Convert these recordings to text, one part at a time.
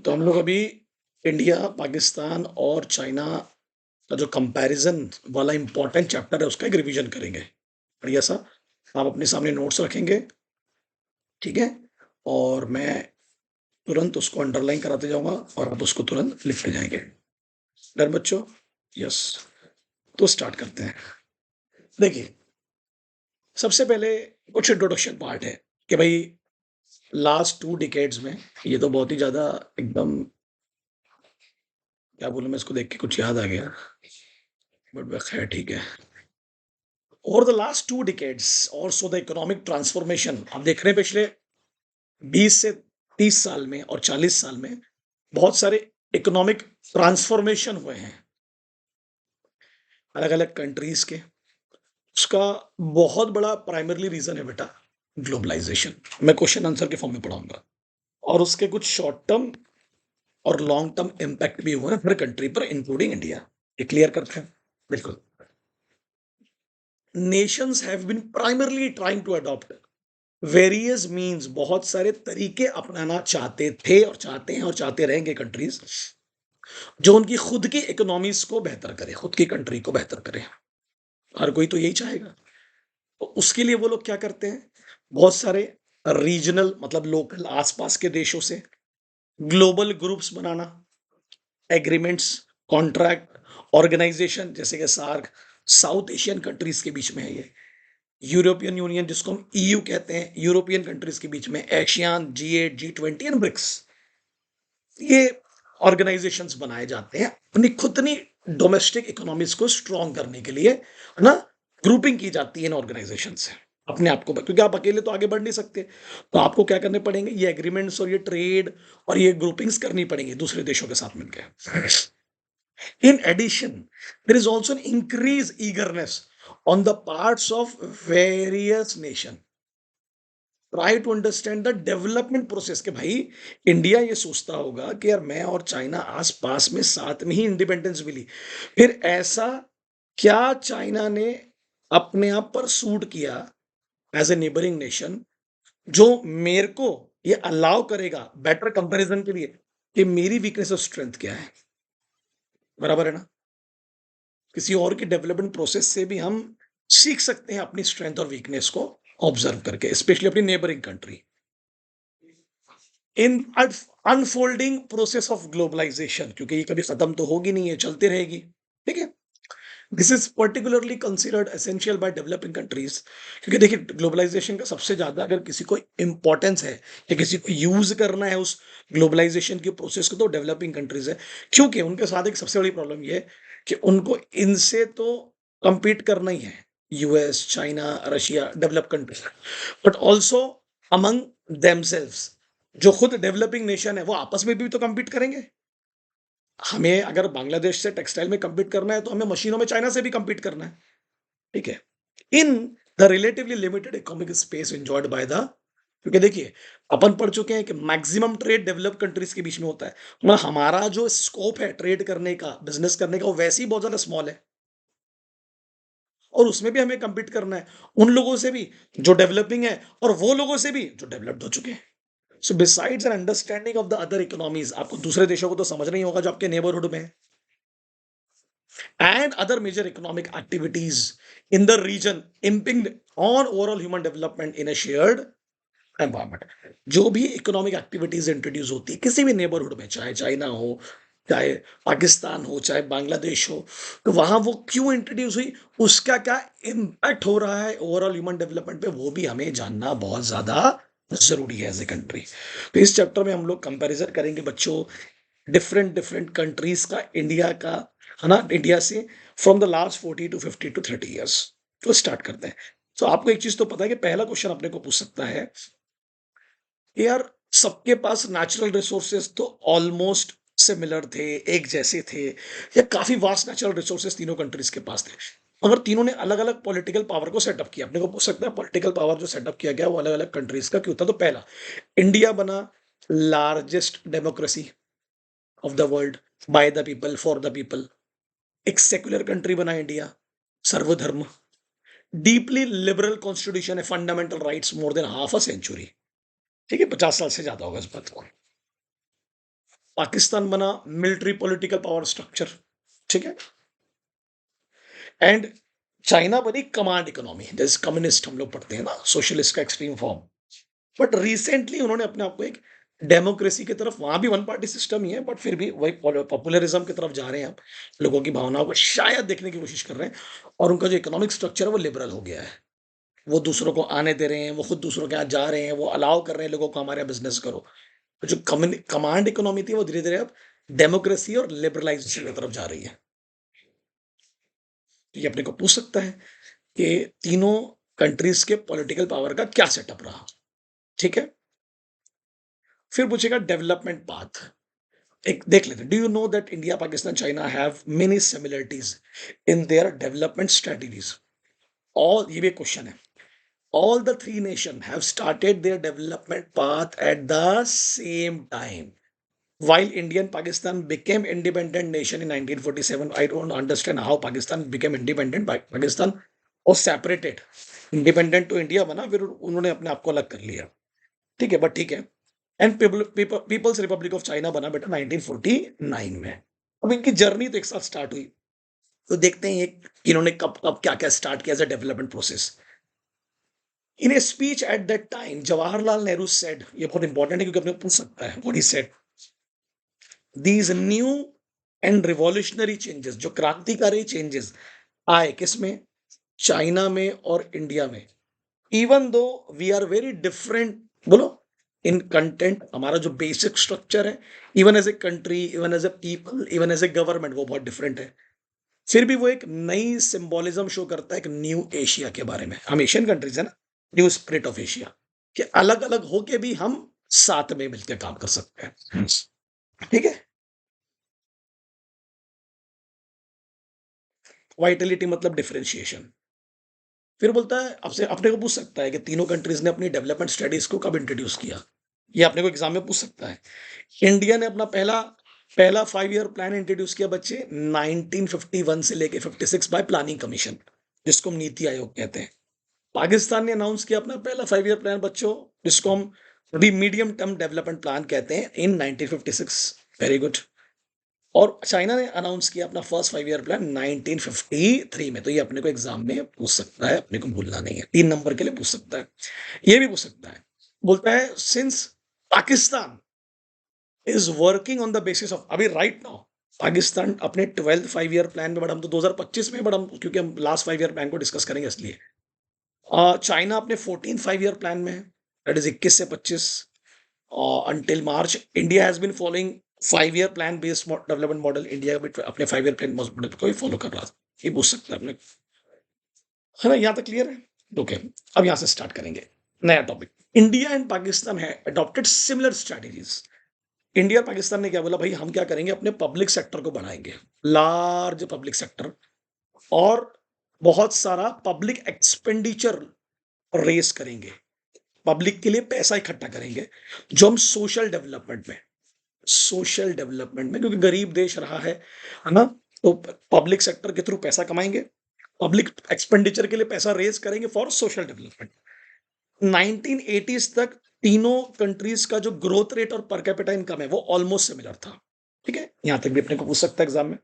तो हम लोग अभी इंडिया, पाकिस्तान और चाइना का जो कंपैरिज़न वाला इम्पोर्टेंट चैप्टर है, उसका एक रिवीजन करेंगे। बढ़िया-सा। आप अपने सामने नोट्स रखेंगे, ठीक है? और मैं तुरंत उसको अंडरलाइन कराते जाऊँगा और आप उसको तुरंत लिखते जाएँगे। डन बच्चों? यस। तो स्टार्ट करते हैं। देखिए, सबसे पहले कुछ इंट्रोडक्शन पार्ट है कि भई लास्ट 2 डिकेड्स में ये तो बहुत ही ज़्यादा एकदम क्या बोलूँ मैं इसको देख के कुछ याद आ गया, बट खैर ठीक है। Over the last 2 decades also the economic transformation हम देख रहे हैं पिछले 20 से 30 साल में और 40 साल में बहुत सारे इकोनॉमिक ट्रांसफॉर्मेशन हुए हैं अलग-अलग कंट्रीज के। उसका बहुत बड़ा प्राइमरली रीजन है बेटा ग्लोबलाइजेशन। मैं क्वेश्चन आंसर के फॉर्म में पढ़ाऊंगा और उसके कुछ शॉर्ट टर्म और लॉन्ग टर्म इम्पैक्ट भी हुए हैं हर कंट्री पर इंक्लूडिंग इंडिया। ये क्लियर करते हैं। बिल्कुल। Nations have been primarily trying to adopt various means बहुत सारे तरीके अपनाना चाहते थे और चाहते हैं और चाहते रहेंगे कंट्रीज जो उनकी खुद की इकोनॉमीज को बेहतर करे, खुद की कंट्री को बेहतर करे। हर कोई तो यही चाहेगा। तो उसके लिए वो लोग क्या करते हैं, बहुत सारे रीजनल मतलब लोकल आसपास के देशों से ग्लोबल ग्रुप्स बनाना, एग्रीमेंट्स, कॉन्ट्रैक्ट, ऑर्गेनाइजेशन जैसे कि सार्क, साउथ एशियन कंट्रीज के बीच में है ये। यूरोपियन यूनियन जिसको हम ईयू कहते हैं, यूरोपियन कंट्रीज के बीच में ASEAN, G8, G20 and BRICS, ये ऑर्गेनाइजेशंस बनाए जाते हैं अपनी खुदनी डोमेस्टिक इकोनॉमीज को स्ट्रॉन्ग करने के लिए, है ना? ग्रुपिंग की जाती है इन ऑर्गेनाइजेशन से अपने आप को, क्योंकि आप अकेले तो आगे बढ़ नहीं सकते। तो आपको क्या करने पड़ेंगे, ये एग्रीमेंट्स और ये ट्रेड और ये ग्रुपिंग्स करनी पड़ेंगी दूसरे देशों के साथ मिलकर। In addition, there is also an increased eagerness on the parts of various nation try to understand the development process कि भाई इंडिया ये सोचता होगा कि यार मैं और चाइना आस पास में साथ में ही इंडिपेंडेंस मिली, फिर ऐसा क्या चाइना ने अपने आप पर सूट किया एज ए नेबरिंग नेशन जो मेरे को ये अलाउ करेगा बेटर कंपैरिजन के लिए कि मेरी वीकनेस और स्ट्रेंथ क्या है। बराबर है ना? किसी और की डेवलपमेंट प्रोसेस से भी हम सीख सकते हैं अपनी स्ट्रेंथ और वीकनेस को ऑब्जर्व करके, स्पेशली अपनी neighbouring country. In unfolding process of globalisation, क्योंकि ये कभी खत्म तो होगी नहीं है, चलती रहेगी। ठीक है। This is particularly considered essential by developing countries, क्योंकि देखिए ग्लोबलाइजेशन का सबसे ज्यादा अगर किसी को इंपॉर्टेंस है या किसी को यूज करना है उस ग्लोबलाइजेशन की प्रोसेस को, तो डेवलपिंग कंट्रीज है। क्योंकि उनके साथ एक सबसे बड़ी प्रॉब्लम ये है कि उनको इनसे तो compete करना ही है, US, China, Russia, develop country, but also among themselves. जो खुद डेवलपिंग नेशन है वो आपस में भी तो compete करेंगे। हमें अगर बांग्लादेश से टेक्सटाइल में compete करना है तो हमें मशीनों में चाइना से भी compete करना है। ठीक है। In the relatively limited economic space enjoyed by the, क्योंकि देखिए अपन पढ़ चुके हैं कि मैक्सिमम ट्रेड डेवलप कंट्रीज के बीच में होता है, मतलब हमारा जो स्कोप है ट्रेड करने का, बिजनेस करने का, वो वैसे ही बहुत ज्यादा स्मॉल है और उसमें भी हमें compete करना है उन लोगों से भी जो डेवलपिंग है और वो लोगों से भी जो डेवलप्ड हो चुके हैं। So besides an understanding of the other economies, आपको दूसरे देशों को तो समझना ही होगा जो आपके नेबरहुड में है, and other major economic activities in the region impinged on overall human development in a shared environment। जो भी इकोनॉमिक एक्टिविटीज इंट्रोड्यूस होती है किसी भी नेबरहुड में, चाहे चाइना हो, चाहे पाकिस्तान हो, चाहे बांग्लादेश हो, तो वहां वो क्यों इंट्रोड्यूस हुई, उसका क्या इम्पैक्ट हो रहा है ओवरऑल ह्यूमन डेवलपमेंट पे, वो भी हमें जानना बहुत ज्यादा जरूरी है एज ए कंट्री। तो इस चैप्टर में हम लोग कंपैरिजन करेंगे बच्चों डिफरेंट डिफरेंट कंट्रीज का, इंडिया का, है ना, इंडिया से from the last 40 to 50 to 30 years. तो स्टार्ट करते हैं। तो आपको एक चीज तो पता है कि पहला क्वेश्चन अपने को पूछ सकता है कि यार सबके पास नेचुरल रिसोर्सेज तो ऑलमोस्ट सिमिलर थे, एक जैसे थे, या काफी वास्ट नेचुरल रिसोर्सेज तीनों कंट्रीज के पास थे, मगर तीनों ने अलग अलग पॉलिटिकल पावर को सेटअप किया। अपने को पूछ सकता है पॉलिटिकल पावर जो सेटअप किया गया वो अलग अलग कंट्रीज का क्यों था। तो पहला, इंडिया बना largest democracy of the world, by the people for the people. एक सेक्युलर कंट्री बना इंडिया, सर्वधर्म, डीपली लिबरल कॉन्स्टिट्यूशन है, fundamental rights, more than half a century. ठीक है, 50 साल से ज्यादा होगा इस बात को। पाकिस्तान बना मिलिट्री पॉलिटिकल पावर स्ट्रक्चर, ठीक है? एंड चाइना बनी कमांड इकोनॉमी, जैसे कम्युनिस्ट हम लोग पढ़ते हैं ना, सोशलिस्ट का एक्सट्रीम फॉर्म। बट रिसेंटली उन्होंने अपने आप को एक डेमोक्रेसी की तरफ, वहां भी वन पार्टी सिस्टम ही है, बट फिर भी वही पॉपुलरिज्म की तरफ जा रहे हैं। अब लोगों की भावनाओं को शायद देखने की कोशिश कर रहे हैं, और उनका जो इकोनॉमिक स्ट्रक्चर है वो लिबरल हो गया है। वो दूसरों को आने दे रहे हैं, वो खुद दूसरों के यहाँ जा रहे हैं, वो अलाउ कर रहे हैं लोगों को हमारे यहाँ बिजनेस करो। तो जो कमांड इकोनॉमी थी वो धीरे धीरे अब डेमोक्रेसी और लिबरलाइजेशन की तरफ जा रही है। तो ये अपने को पूछ सकता है कि तीनों कंट्रीज के पॉलिटिकल पावर का क्या सेटअप रहा, ठीक है? फिर पूछेगा डेवलपमेंट पाथ। एक देख लेते हैं, do you know that India, Pakistan, China have many similarities in their development strategies? All, ये भी एक क्वेश्चन है। All the three nations have started their development path at the same time. While India and Pakistan became independent nation in 1947, I don't understand how Pakistan became independent. Pakistan was separated. Independent to India बना, फिर उन्होंने अपने आप को अलग कर लिया, ठीक है? बट ठीक है। And People's Republic of China बना बेटा 1949 में। अब इनकी जर्नी तो एक साथ स्टार्ट हुई, तो देखते हैं ये इन्होंने कब कब क्या क्या स्टार्ट किया as a development process. In a speech at that time, Jawaharlal Nehru said, ये बहुत इंपॉर्टेंट है क्योंकि अपने पूछ सकता है, what he said, these new and revolutionary changes, जो क्रांतिकारी चेंजेस आए किसमें, चाइना में और इंडिया में, even though we are very different, बोलो, इन कंटेंट, हमारा जो बेसिक स्ट्रक्चर है, even as a country, even as a people, even as a government, वो बहुत डिफरेंट है। फिर भी वो एक नई सिंबोलिज्म शो करता है एक न्यू एशिया के बारे में। हम एशियन कंट्रीज है ना, न्यू स्पिरिट ऑफ एशिया, कि अलग अलग होके भी हम साथ में मिलकर काम कर सकते हैं, ठीक है? वाइटलिटी मतलब डिफरेंशिएशन। फिर बोलता है, आपसे अपने को पूछ सकता है कि तीनों कंट्रीज ने अपनी डेवलपमेंट स्टडीज को कब इंट्रोड्यूस किया। ये अपने को एग्जाम में पूछ सकता है। इंडिया ने अपना पहला पहला 5 ईयर प्लान इंट्रोड्यूस किया बच्चे 1951 से लेके 56 बाय प्लानिंग कमीशन, जिसको हम नीति आयोग कहते हैं। पाकिस्तान ने अनाउंस किया अपना पहला 5 ईयर प्लान बच्चों, जिसको हम दी मीडियम टर्म डेवलपमेंट प्लान कहते हैं, इन 1956। Very good. और चाइना ने अनाउंस किया अपना फर्स्ट 5 ईयर प्लान 1953 में। तो ये अपने को एग्जाम में पूछ सकता है, अपने को भूलना नहीं है, 3 नंबर के लिए पूछ सकता है। ये भी पूछ सकता है, बोलता है since Pakistan is working on the basis of, अभी राइट नाउ पाकिस्तान अपने 12th 5 ईयर प्लान में, बट हम तो 2025 में, बट हम क्योंकि हम लास्ट 5 ईयर प्लान को डिस्कस करेंगे इसलिए। चाइना अपने 14th 5 ईयर प्लान में है, दैट इज 21 से 25 until March. India has been following 5 year plan based development model. India भी अपने 5 ईयर प्लान मॉडल को ही फॉलो कर रहा था। ये पूछ सकता है अपने, है ना? यहाँ तक क्लियर है? ओके, अब यहाँ से स्टार्ट करेंगे नया टॉपिक। इंडिया एंड पाकिस्तान है अडॉप्टेड सिमिलर स्ट्रेटजीज। इंडिया और पाकिस्तान ने क्या बोला, भाई हम क्या करेंगे, अपने पब्लिक सेक्टर को बढ़ाएंगे, लार्ज पब्लिक सेक्टर, और बहुत सारा पब्लिक एक्सपेंडिचर रेस करेंगे, पब्लिक के लिए पैसा इकट्ठा करेंगे, जो हम सोशल डेवलपमेंट में, क्योंकि गरीब देश रहा है ना, तो पब्लिक सेक्टर के थ्रू पैसा कमाएंगे, पब्लिक एक्सपेंडिचर के लिए पैसा रेज करेंगे फॉर सोशल डेवलपमेंट। 1980s तक तीनों कंट्रीज का जो ग्रोथ रेट और पर कैपिटा इनकम है वो ऑलमोस्ट सिमिलर था, ठीक है? यहां तक भी अपने को पूछ सकता है एग्जाम में।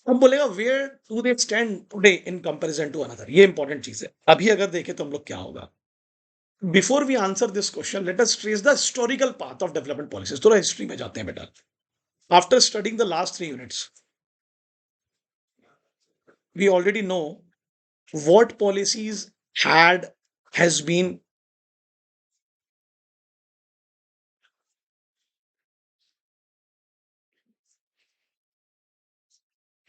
अब बोलेगा where do they stand today in comparison to another, ये इंपॉर्टेंट चीज है। अभी अगर देखें तो हम लोग क्या होगा, before we answer this question let us trace the historical path of development policies. थोड़ा हिस्ट्री में जाते हैं बेटा। After studying the last 3 units, we already know what policies had has been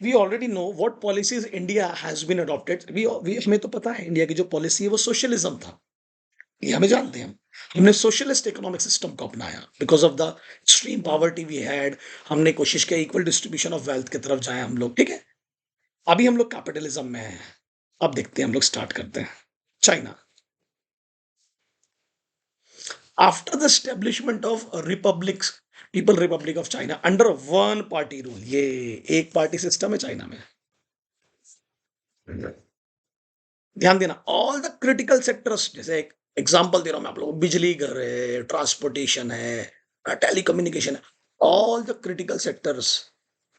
we already know what policies India has been adopted। we हमें तो पता है India की जो पॉलिसी है वो सोशलिज्म था, ये हमें जानते हैं हम। हमने सोशलिस्ट इकोनॉमिक सिस्टम को अपनाया because of the extreme poverty we had. हमने कोशिश किया इक्वल डिस्ट्रीब्यूशन ऑफ वेल्थ की तरफ जाए हम लोग, ठीक है? अभी हम लोग कैपिटलिज्म में हैं। अब देखते हैं, हम लोग स्टार्ट करते हैं। China, after the establishment of Republic, people Republic of China under one party rule, ये एक पार्टी सिस्टम है चाइना में। ध्यान देना, ऑल द क्रिटिकल सेक्टर्स, जैसे एक एग्जांपल दे रहा हूं मैं आप लोगों को, बिजली घर है, ट्रांसपोर्टेशन है, telecommunication, all the critical sectors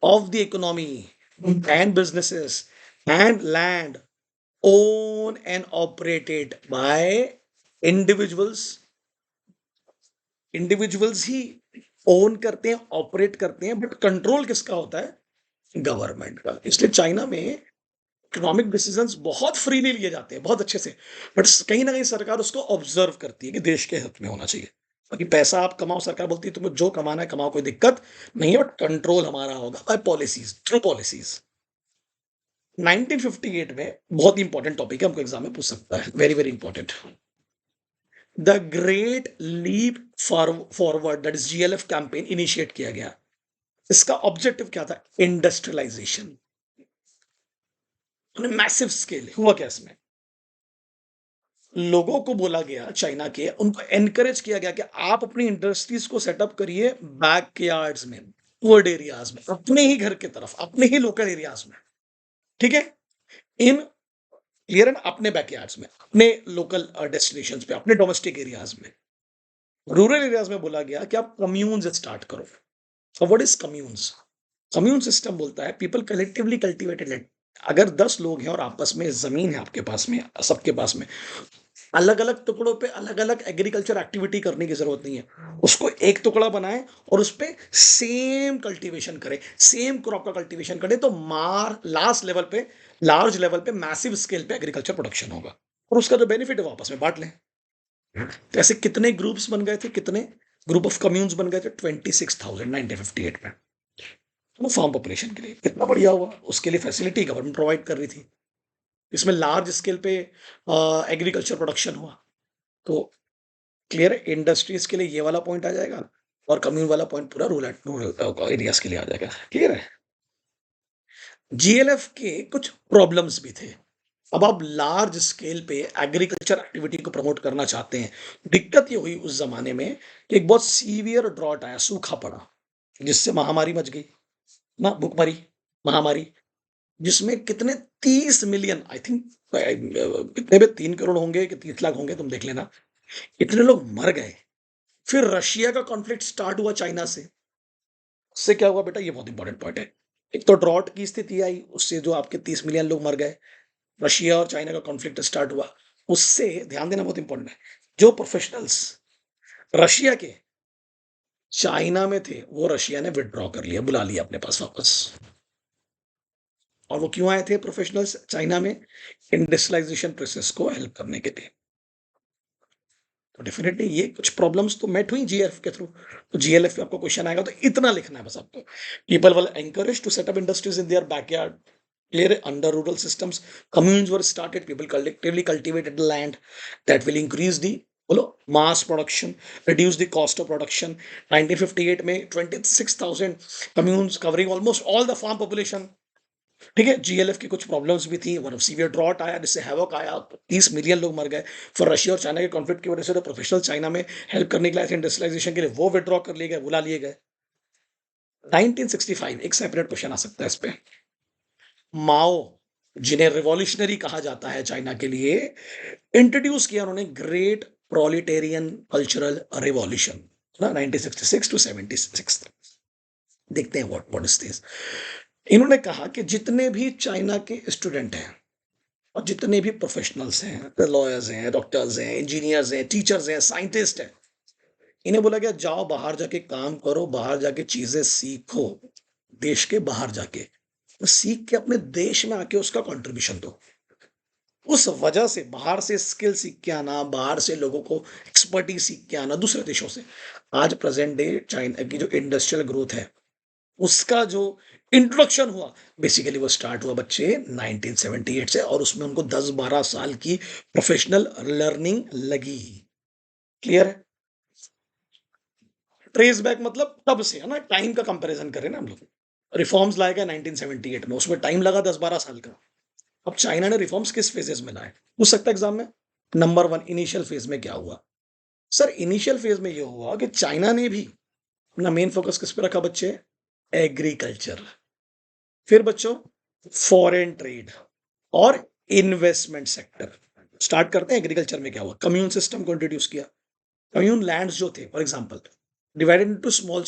of the economy and businesses and land owned and operated by individuals. Individuals he own करते हैं, ऑपरेट करते हैं, बट कंट्रोल किसका होता है? गवर्नमेंट का। इसलिए चाइना में इकोनॉमिक डिसीजंस बहुत फ्रीली लिए जाते हैं, बहुत अच्छे से, बट कहीं ना कहीं सरकार उसको ऑब्जर्व करती है कि देश के हित में होना चाहिए। बाकी पैसा आप कमाओ, सरकार बोलती है तुम्हें जो कमाना है कमाओ, कोई दिक्कत नहीं है, बट कंट्रोल हमारा होगा बाय पॉलिसीज, थ्रू पॉलिसीज। 1958 में बहुत ही इंपॉर्टेंट टॉपिक है, हमको एग्जाम में पूछ सकता है, very very important. The great leap forward that is GLF campaign initiate किया गया। इसका ऑब्जेक्टिव क्या था? Industrialisation massive scale. हुआ क्या इसमें? लोगों को बोला गया, चाइना के, उनको एनकरेज किया गया कि आप अपनी इंडस्ट्रीज को सेटअप करिए बैकयार्ड्स में, वर्ड एरियाज में, अपने ही घर की तरफ, अपने ही लोकल एरियाज में। ठीक है, इन क्लियर है ना, अपने बैकयार्ड्स में, अपने लोकल डेस्टिनेशन पे, अपने डोमेस्टिक एरियाज में। रूरल एरियाज में बोला गया कि आप कम्यून्स स्टार्ट करो। अब what is communes? Commune system बोलता है पीपल कलेक्टिवली कल्टीवेटेड लैंड। अगर 10 लोग हैं और आपस में जमीन है, आपके पास में, सबके पास में, अलग अलग टुकड़ों पे अलग अलग एग्रीकल्चर एक्टिविटी करने की जरूरत नहीं है। उसको एक टुकड़ा बनाए और उस पर सेम कल्टीवेशन करे, सेम क्रॉप का कल्टीवेशन करे, तो मार लास्ट लेवल पे, लार्ज लेवल पे, मैसिव स्केल पे एग्रीकल्चर प्रोडक्शन होगा, और उसका जो बेनिफिट है वो आपस में बांट लें। तो ऐसे कितने ग्रुप्स बन गए थे, कितने ग्रुप ऑफ कम्यून्स बन गए थे? 26,000 1958 में। वो फार्म पॉपुलेशन के लिए कितना बढ़िया हुआ, उसके लिए फैसिलिटी गवर्नमेंट प्रोवाइड कर रही थी। इसमें लार्ज स्केल पे एग्रीकल्चर प्रोडक्शन हुआ। तो क्लियर है, इंडस्ट्रीज के लिए ये वाला पॉइंट आ जाएगा, और कम्यून वाला पॉइंट पूरा रूरल रूरल एरियाज के लिए आ जाएगा। क्लियर है? जीएलएफ के कुछ प्रॉब्लम्स भी थे। अब आप लार्ज स्केल पे एग्रीकल्चर एक्टिविटी को प्रमोट करना चाहते हैं। दिक्कत ये हुई उस जमाने में कि एक बहुत सीवियर ड्रॉट आया, सूखा पड़ा, जिससे महामारी मच गई ना, भूखमरी, महामारी, जिसमें कितने 30 मिलियन, आई थिंक कितने भी 3 करोड़ होंगे कि 30 लाख होंगे, तुम देख लेना, इतने लोग मर गए। फिर रशिया का कॉन्फ्लिक्ट स्टार्ट हुआ चाइना से। उससे क्या हुआ बेटा, ये बहुत इंपॉर्टेंट पॉइंट है। एक तो ड्रॉट की स्थिति आई, उससे जो आपके 30 मिलियन लोग मर गए। रशिया और चाइना का कॉन्फ्लिक्ट स्टार्ट हुआ, उससे, ध्यान देना बहुत इंपॉर्टेंट है, जो प्रोफेशनल्स रशिया के चाइना में थे, वो रशिया ने विड्रॉ कर लिया, बुला लिया अपने पास वापस। और वो क्यों आए थे प्रोफेशनल्स चाइना में? इंडस्ट्रियलाइजेशन प्रोसेस को हेल्प करने के लिए। तो डेफिनेटली ये कुछ प्रॉब्लम्स तो मेट हुई जीएलएफ के थ्रू। तो जीएलएफ पे आपको क्वेश्चन आएगा तो इतना लिखना है बस आपको। People were encourage to set up industries in their backyard, clear under rural systems. Communes were started, people collectively cultivated the land, that will increase the, बोलो, mass production, reduce the cost of production. 1958 में 26,000 communes covering almost all the farm population। ठीक है, GLF की कुछ problems भी थी, one severe drought आया जिससे हैवॉक आया, 30 मिलियन लोग मर गए। फिर रशिया और चाइना के कॉन्फ्लिक्ट की वजह से तो प्रोफेशनल चाइना में हेल्प करने के लिए, इंडस्ट्रियलाइजेशन के लिए, वो विड्रॉ कर लिए गए, बुला लिए गए। 1965 एक सेपरेट क्वेश्चन आ सकता है इस पे। माओ, जिन्हें रिवॉल्यूशनरी कहा जाता है चाइना के लिए, इंट्रोड्यूस किया उन्होंने ग्रेट प्रोलिटेरियन कल्चरल रिवॉल्यूशन ना, 1966 टू 76। देखते हैं व्हाट इज दिस। इन्होंने कहा कि जितने भी चाइना के स्टूडेंट हैं और जितने भी प्रोफेशनल्स हैं, लॉयर्स हैं, डॉक्टर्स हैं, इंजीनियर्स हैं, टीचर्स हैं, साइंटिस्ट हैं, इन्हें बोला गया जाओ बाहर जाके काम करो, बाहर जाके चीजें सीखो, देश के बाहर जाके, तो सीख के अपने देश में आके उसका कंट्रीब्यूशन दो। उस वजह से बाहर से स्किल सीख के आना, बाहर से लोगों को एक्सपर्टीज सीख के आना दूसरे देशों से, आज प्रेजेंट डे चाइना की जो इंडस्ट्रियल ग्रोथ है, उसका जो इंट्रोडक्शन हुआ, बेसिकली वो स्टार्ट हुआ बच्चे 1978 से, और उसमें उनको 10-12 साल की प्रोफेशनल लर्निंग लगी। क्लियर है? ट्रेस बैक मतलब तब से है ना, टाइम का कंपैरिजन करें ना हम लोग। रिफॉर्म्स लाए गए 1978 में, उसमें टाइम लगा 10-12 साल का। अब चाइना ने रिफॉर्म्स किस फेजेस में लाए, पूछ सकता है एग्जाम में। नंबर 1, इनिशियल फेज में क्या हुआ? सर इनिशियल फेज में ये हुआ कि चाइना ने भी अपना मेन फोकस किस पे रखा बच्चे? एग्रीकल्चर। फिर बच्चों फॉरेन ट्रेड और इन्वेस्टमेंट सेक्टर। स्टार्ट करते हैं एग्रीकल्चर में क्या हुआ, कम्यून सिस्टम को इंट्रोड्यूस किया। कम्यून लैंड्स जो थे, for example divided into small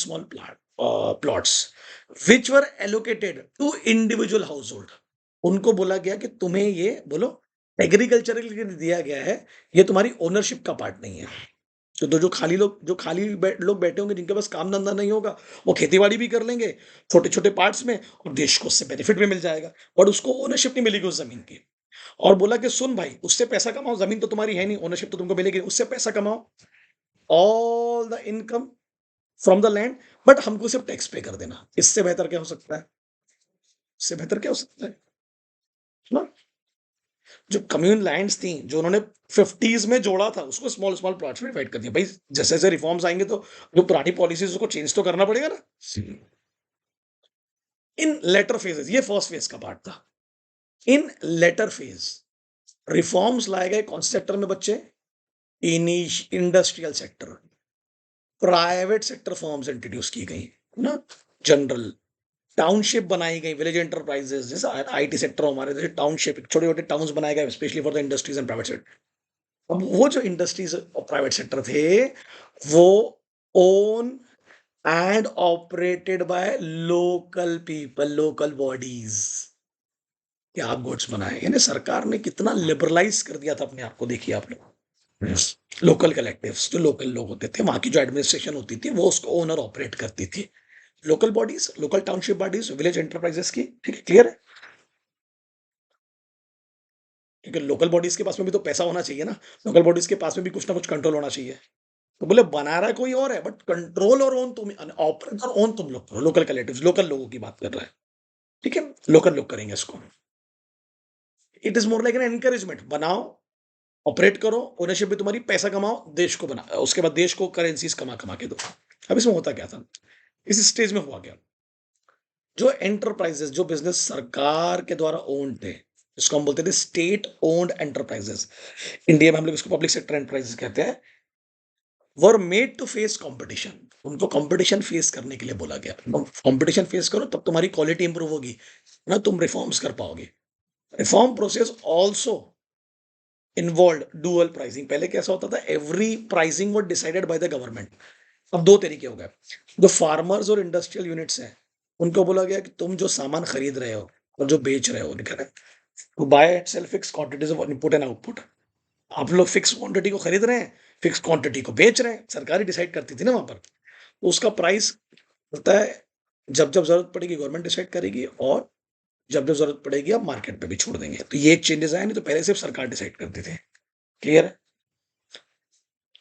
plots which were allocated to individual household. उनको बोला गया कि तुम्हें ये बोलो एग्रीकल्चरल के लिए दिया गया है, ये तुम्हारी ओनरशिप का पार्ट नहीं है। तो जो लोग बैठे होंगे जिनके पास काम धंधा नहीं होगा, वो खेती-बाड़ी भी कर लेंगे छोटे-छोटे पार्ट्स में और देश को उससे बेनिफिट भी मिल जाएगा, बट उसको ओनरशिप नहीं मिलेगी उस ज़मीन की। और बोला कि सुन भाई, उससे पैसा कमाओ, ज़मीन तो तुम्हारी है नहीं, ओनरशिप तो तुमको मिलेगी, उससे पैसा कमाओ, all the income from the land, but हमको सिर्फ टैक्स पे कर देना। इससे बेहतर क्या हो सकता है? इससे बेहतर क्या हो सकता है? ना? जो कम्यून लैंड्स थी, जो उन्होंने 50s में जोड़ा था, उसको स्मॉल प्लॉट्स में डिवाइड कर दिया। भाई जैसे-जैसे रिफॉर्म्स आएँगे तो जो पुरानी पॉलिसीज़ उसको चेंज तो करना पड़ेगा ना। इन लेटर फेजेज़, ये फर्स्ट फेज का पार्ट था। इन लेटर फेज रिफॉर्म्स लाए गए कौन से सेक्टर में बच्चे? Industrial sector, private sector firms introduce की गई, है ना? जनरल टाउनशिप बनाई गई, विलेज एंटरप्राइजेस, जैसे आईटी सेक्टर हमारे जैसे टाउनशिप, छोटे-छोटे टाउन्स बनाए गए specially for the industries and private sector. अब वो जो इंडस्ट्रीज और प्राइवेट सेक्टर थे, वो own and operated by local people, local bodies. क्या आप गुड्स बनाए, यानी सरकार ने कितना लिबरलाइज कर दिया था अपने आप को, देखिए आप लोग। लोकल कलेक्टिव्स, जो लोकल लोग होते थे, वहां की जो एडमिनिस्ट्रेशन होती थी, वो उसको ओनर ऑपरेट करती थी। Local bodies, local township bodies, village enterprises की, ठीक है, क्लियर है? क्योंकि लोकल बॉडीज के पास में भी तो पैसा होना चाहिए ना, लोकल बॉडीज के पास में भी कुछ ना कुछ कंट्रोल होना चाहिए। तो बोले बना रहा कोई और है, बट कंट्रोल और ओन तुम, ऑपरेट और ओन तुम लोग करो, लोकल कलेक्टिव्स, लोकल लोगों की बात कर रहा है, ठीक है, लोकल लोग करेंगे इसको। It is more like an encouragement, बनाओ, ऑपरेट करो, ओनरशिप भी तुम्हारी, पैसा कमाओ, देश को बना, उसके बाद देश को करेंसीज कमा कमा के दो। अब इसमें होता क्या था, इस स्टेज में हुआ क्या, जो एंटरप्राइजेस, जो बिजनेस सरकार के द्वारा ओन्ड थे, जिसको हम बोलते थे स्टेट ओन्ड एंटरप्राइजेस, इंडिया में हम लोग इसको पब्लिक सेक्टर एंटरप्राइजेस कहते हैं, were made to face competition. उनको कंपटीशन फेस करने के लिए बोला गया, कंपटीशन फेस करो तब तुम्हारी क्वालिटी इंप्रूव होगी ना, तुम रिफॉर्म्स कर पाओगे। Reform process also involve dual pricing. पहले कैसा होता था, every pricing was decided by the government. अब दो तरीके हो गए, जो फार्मर्स और इंडस्ट्रियल यूनिट्स हैं, उनको बोला गया कि तुम जो सामान खरीद रहे हो और जो बेच रहे हो, लिखा है to buy and sell fix quantities of input and output. आप लोग फिक्स क्वांटिटी को खरीद रहे हैं, फिक्स क्वांटिटी को बेच रहे हैं, सरकार ही डिसाइड करती थी ना वहां पर। तो उसका प्राइस होता है, जब जब जरूरत पड़ेगी गवर्नमेंट डिसाइड करेगी, और जब जब जरूरत पड़ेगी आप मार्केट पे भी छोड़ देंगे। तो ये एक चेंजेस आया, नहीं तो पहले सिर्फ सरकार डिसाइड करती थी। क्लियर है?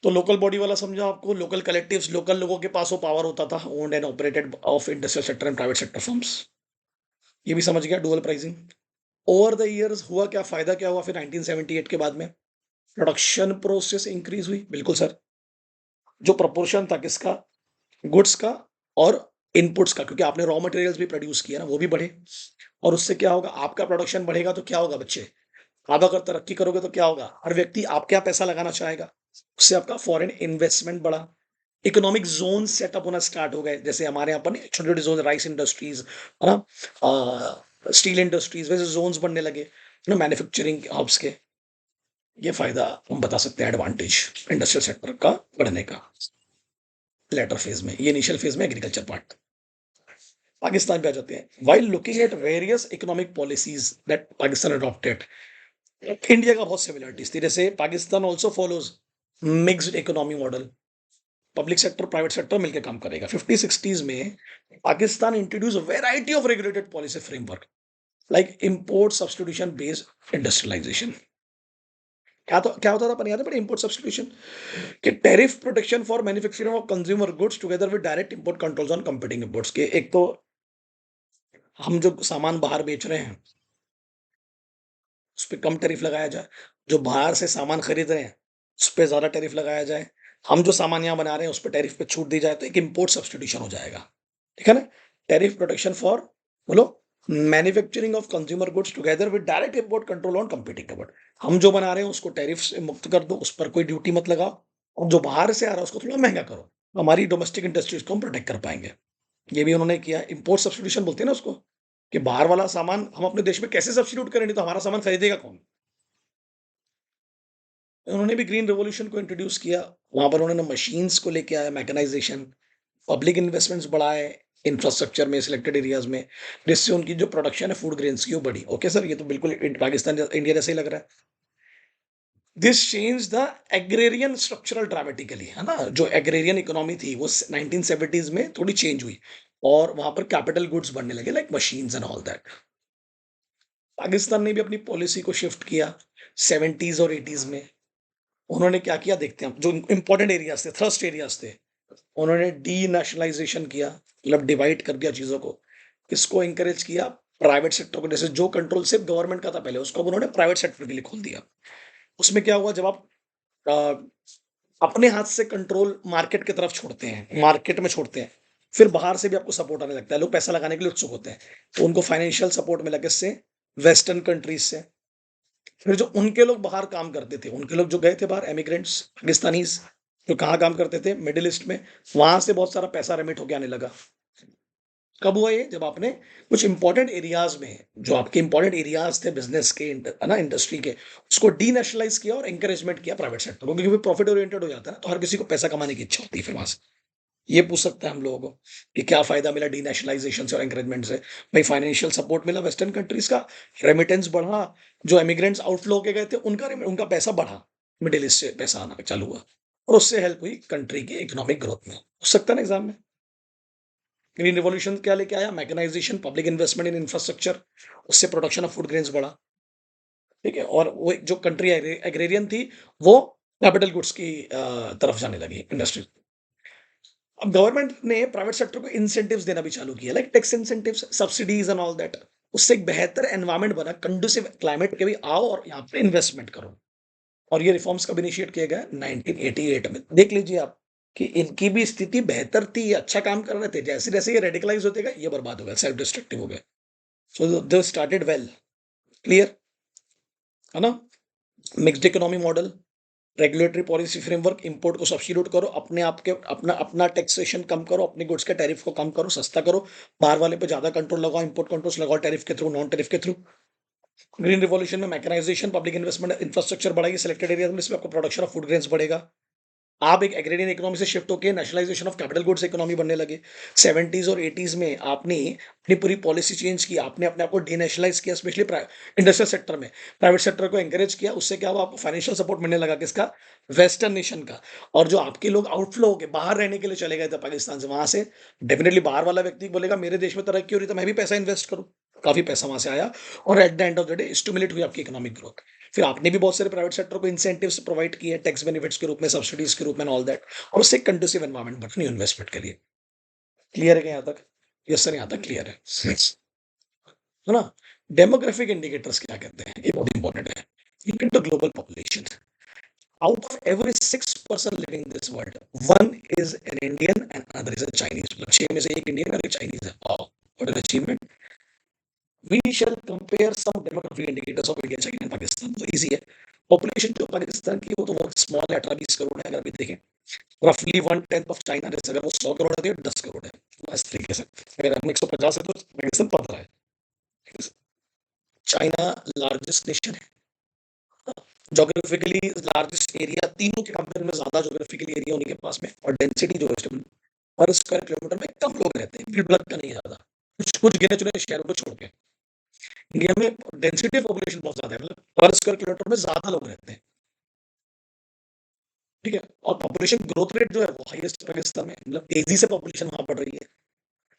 तो लोकल बॉडी वाला समझा आपको, लोकल कलेक्टिव्स, लोकल लोगों के पास वो पावर होता था, owned and operated of industrial sector and private sector firms. ये भी समझ गया, dual pricing. Over the years हुआ क्या, फायदा क्या हुआ फिर 1978 के बाद में? प्रोडक्शन प्रोसेस इंक्रीज हुई, बिल्कुल सर। जो प्रोपोर्शन था किसका, गुड्स का और इनपुट्स का, क्योंकि आपने रॉ मटेरियल्स भी प्रोड्यूस किया ना, वो भी बढ़े। और उससे क्या होगा, आपका प्रोडक्शन बढ़ेगा तो क्या होगा बच्चे, आप अगर तरक्की करोगे तो क्या होगा, हर व्यक्ति आपके यहाँ पैसा लगाना चाहेगा, उससे आपका फॉरेन इन्वेस्टमेंट बढ़ा, इकोनॉमिक जोन सेटअप होना स्टार्ट हो गए, जैसे हमारे यहाँ पर छोटे छोटे जोन, राइस इंडस्ट्रीज, है ना, स्टील इंडस्ट्रीज, वैसे जोन्स बनने लगे ना, मैन्युफैक्चरिंग हब्स के। ये फायदा हम बता सकते हैं, एडवांटेज इंडस्ट्रियल सेक्टर का बढ़ने का लेटर फेज में। ये इनिशियल फेज में एग्रीकल्चर पार्ट। पाकिस्तान पे आ जाते हैं। While looking at various economic policies that Pakistan adopted, India का बहुत सिमिलरिटीज थी। जैसे Pakistan also follows mixed economy model, public sector private sector मिलकर काम करेगा। 50-60s में Pakistan introduce variety of regulated policy framework like import substitution based industrialisation. क्या होता था, पर याद है बड़े, इंपोर्ट सब्सटीट्यूशन कि tariff protection for manufacturing of consumer goods together with direct import controls on competing imports के। एक तो हम जो सामान बाहर बेच रहे हैं उस पे कम टैरिफ लगाया जाए, जो बाहर से सामान खरीद रहे हैं उस पे ज़्यादा टैरिफ लगाया जाए, हम जो सामान यहाँ बना रहे हैं उस पे टैरिफ पे छूट दी जाए, तो एक इम्पोर्ट सब्स्टिट्यूशन हो जाएगा, ठीक है ना? टैरिफ प्रोटेक्शन फॉर, बोलो, manufacturing of consumer goods together with direct import control on competing import. हम जो बना रहे हैं उसको टैरिफ से मुक्त कर दो, उस पर कोई ड्यूटी मत लगाओ, और जो बाहर से आ रहा है उसको थोड़ा महंगा करो, हमारी डोमेस्टिक इंडस्ट्रीज को हम प्रोटेक्ट कर पाएंगे। ये भी उन्होंने किया, इम्पोर्ट सब्स्टिट्यूशन बोलते हैं ना उसको, कि बाहर वाला सामान हम अपने देश में कैसे सब्स्टिट्यूट करें, नहीं तो हमारा सामान खरीदेगा कौन? उन्होंने भी ग्रीन रिवॉल्यूशन को इंट्रोड्यूस किया, वहां पर उन्होंने मशीन्स को लेके आया, मैकेनाइजेशन, पब्लिक इन्वेस्टमेंट्स बढ़ाए इंफ्रास्ट्रक्चर में, सिलेक्टेड एरियाज़ में, जिससे उनकी जो प्रोडक्शन है फूड ग्रेन्स की वो बढ़ी। ओके सर, ये तो बिल्कुल पाकिस्तान इंडिया जैसा ही लग रहा है। This change the agrarian structural dramatically, है ना? जो एग्रेरियन इकोनॉमी थी वो 1970s में थोड़ी चेंज हुई और वहां पर कैपिटल गुड्स बनने लगे like machines and all that. Pakistan ने भी अपनी पॉलिसी को शिफ्ट किया 70s और 80s में। उन्होंने क्या किया देखते हैं, जो इंपॉर्टेंट एरियाज थे, थ्रस्ट एरियाज थे, उन्होंने डी नेशनलाइजेशन किया, मतलब डिवाइड कर दिया चीजों को। किसको इंकरेज किया? प्राइवेट सेक्टर को। जैसे जो कंट्रोल सिर्फ गवर्नमेंट का था पहले, उसको अब उन्होंने प्राइवेट सेक्टर के लिए खोल दिया। उसमें क्या हुआ, जब आप अ, अपने हाथ से कंट्रोल मार्केट की तरफ छोड़ते हैं, मार्केट में छोड़ते हैं, फिर बाहर से भी आपको सपोर्ट आने लगता है, लोग पैसा लगाने के लिए उत्सुक होते हैं, तो उनको फाइनेंशियल सपोर्ट मिला किससे? वेस्टर्न कंट्रीज से। फिर जो उनके लोग बाहर काम करते थे, उनके लोग जो गए थे बाहर, एमिग्रेंट्स, पाकिस्तानीज, जो कहाँ काम करते थे? मिडिल ईस्ट में। वहां से बहुत सारा पैसा रेमिट होके आने लगा। कब हुआ ये? जब आपने कुछ इंपॉर्टेंट एरियाज में, जो आपके इंपॉर्टेंट एरियाज थे बिजनेस के, है ना, इंडस्ट्री के, उसको डी नेशनलाइज किया और एंकरेजमेंट किया प्राइवेट सेक्टर को, क्योंकि प्रॉफिट ओरिएंटेड हो जाता है ना, तो हर किसी को पैसा कमाने की इच्छा होती है फिर वहां से। ये पूछ सकता है हम लोगों को कि क्या फायदा मिला डी नेशनलाइजेशन से और एंकरेजमेंट से? भाई फाइनेंशियल सपोर्ट मिला वेस्टर्न कंट्रीज का, रेमिटेंस बढ़ा, जो इमिग्रेंट्स आउटफ्लो के गए थे उनका पैसा बढ़ा, मिडिल ईस्ट से पैसा आना चालू हुआ, और उससे हेल्प हुई कंट्री की इकोनॉमिक ग्रोथ में। हो सकता है ना एग्जाम में। ग्रीन रिवॉल्यूशन क्या लेके आया? Mechanisation, public investment in infrastructure, उससे प्रोडक्शन ऑफ फूड ग्रेन्स बढ़ा। ठीक है, और वो जो कंट्री एग्रेरियन थी, वो कैपिटल गुड्स की तरफ जाने लगी इंडस्ट्री। अब गवर्नमेंट ने प्राइवेट सेक्टर को इंसेंटिव्स देना भी चालू किया, like tax incentives, subsidies and all that. उससे एक बेहतर एनवायरमेंट बना, कंडूसिव क्लाइमेट के भी आओ और यहाँ पे इन्वेस्टमेंट करो। और ये रिफॉर्म्स कब इनिशिएट किया गया? 1988 में। देख लीजिए आप कि इनकी भी स्थिति बेहतर थी, ये अच्छा काम कर रहे थे, जैसे जैसे ये रेडिकलाइज होते गए ये बर्बाद हो गया, सेल्फ डिस्ट्रक्टिव हो गए। सो दे स्टार्टेड वेल। क्लियर है ना? Mixed economy model, regulatory policy framework, import को सब्स्टिट्यूट करो, अपने आप के अपना अपना टैक्सेशन कम करो, अपनी गुड्स के टैरिफ को कम करो, सस्ता करो, बाहर वाले पे ज्यादा कंट्रोल लगाओ, इंपोर्ट कंट्रोल्स लगाओ, टैरिफ के थ्रू, नॉन टैरिफ के थ्रू। ग्रीन रिवॉल्यूशन में मैकेनाइजेशन, पब्लिक इन्वेस्टमेंट, इंफ्रास्ट्रक्चर बढ़ाइए सिलेक्टेड एरियाज में, इसमें आपको प्रोडक्शन ऑफ फूड ग्रेन्स बढ़ेगा। आप एक एग्रेरियन इकोनॉमी से शिफ्ट होकर nationalisation of capital goods economy बनने लगे। 70s और 80s में आपने अपनी पूरी पॉलिसी चेंज की, आपने अपने आप को डीनेशनलाइज किया, स्पेशली इंडस्ट्रियल सेक्टर में प्राइवेट सेक्टर को एंकरेज किया। उससे क्या हुआ? आपको फाइनेंशियल सपोर्ट मिलने लगा, किसका? वेस्टर्न नेशन का। और जो आपके लोग आउटफ्लो हो गए, बाहर रहने के लिए चले गए थे पाकिस्तान से, वहां से डेफिनेटली बाहर वाला व्यक्ति बोलेगा मेरे देश में तरक्की हो रही, तो मैं भी पैसा इन्वेस्ट करूँ। काफी पैसा वहां से आया और at the end of the day stimulate हुई आपकी इकोनॉमिक ग्रोथ। फिर आपने भी बहुत सारे प्राइवेट सेक्टर को इंसेंटिव्स प्रोवाइड किए, टैक्स बेनिफिट्स के रूप में, सब्सिडीज के रूप में, ऑल दैट, और उससे एक कंडूसिव एनवायरनमेंट बनी इन्वेस्टमेंट के लिए। क्लियर है क्या यहाँ तक? यस सर, यहाँ तक क्लियर है ना? डेमोग्राफिक इंडिकेटर्स क्या कहते हैं? ये बहुत इंपॉर्टेंट है। Look into global population. Out of every 6 person living in this world, one is an Indian and another is a Chinese. मतलब 6 में से एक इंडियन और एक चाइनीज है। Wow, what an achievement. We shall compare some demographic indicators of India, China and Pakistan. तो easy है। Population जो पाकिस्तान की वो तो बहुत स्मॉल है, 18-20 करोड़ है। अगर अभी देखें रफली 1/10 ऑफ चाइना, जैसे अगर वो 100 करोड़ है तो 10 करोड़ है। इस तरीके से अगर हम 150 है तो पाकिस्तान 15 है। चाइना लार्जेस्ट नेशन है, जोग्राफिकली लार्जेस्ट एरिया, तीनों के कंपेयर में ज्यादा जोग्राफिकल एरिया उनके पास में, और डेंसिटी जो है पर स्क्वायर किलोमीटर में कम लोग रहते हैं, भीड़ भड़क का नहीं ज्यादा, कुछ कुछ गिने चुने शहरों को छोड़ के। इंडिया में डेंसिटी ऑफ पॉपुलेशन बहुत ज्यादा है, मतलब पर स्क्वायर किलोमीटर में ज्यादा लोग रहते हैं। ठीक है, और पॉपुलेशन ग्रोथ रेट जो है वो हाईएस्ट पाकिस्तान में, मतलब तेजी से पॉपुलेशन वहां बढ़ रही है,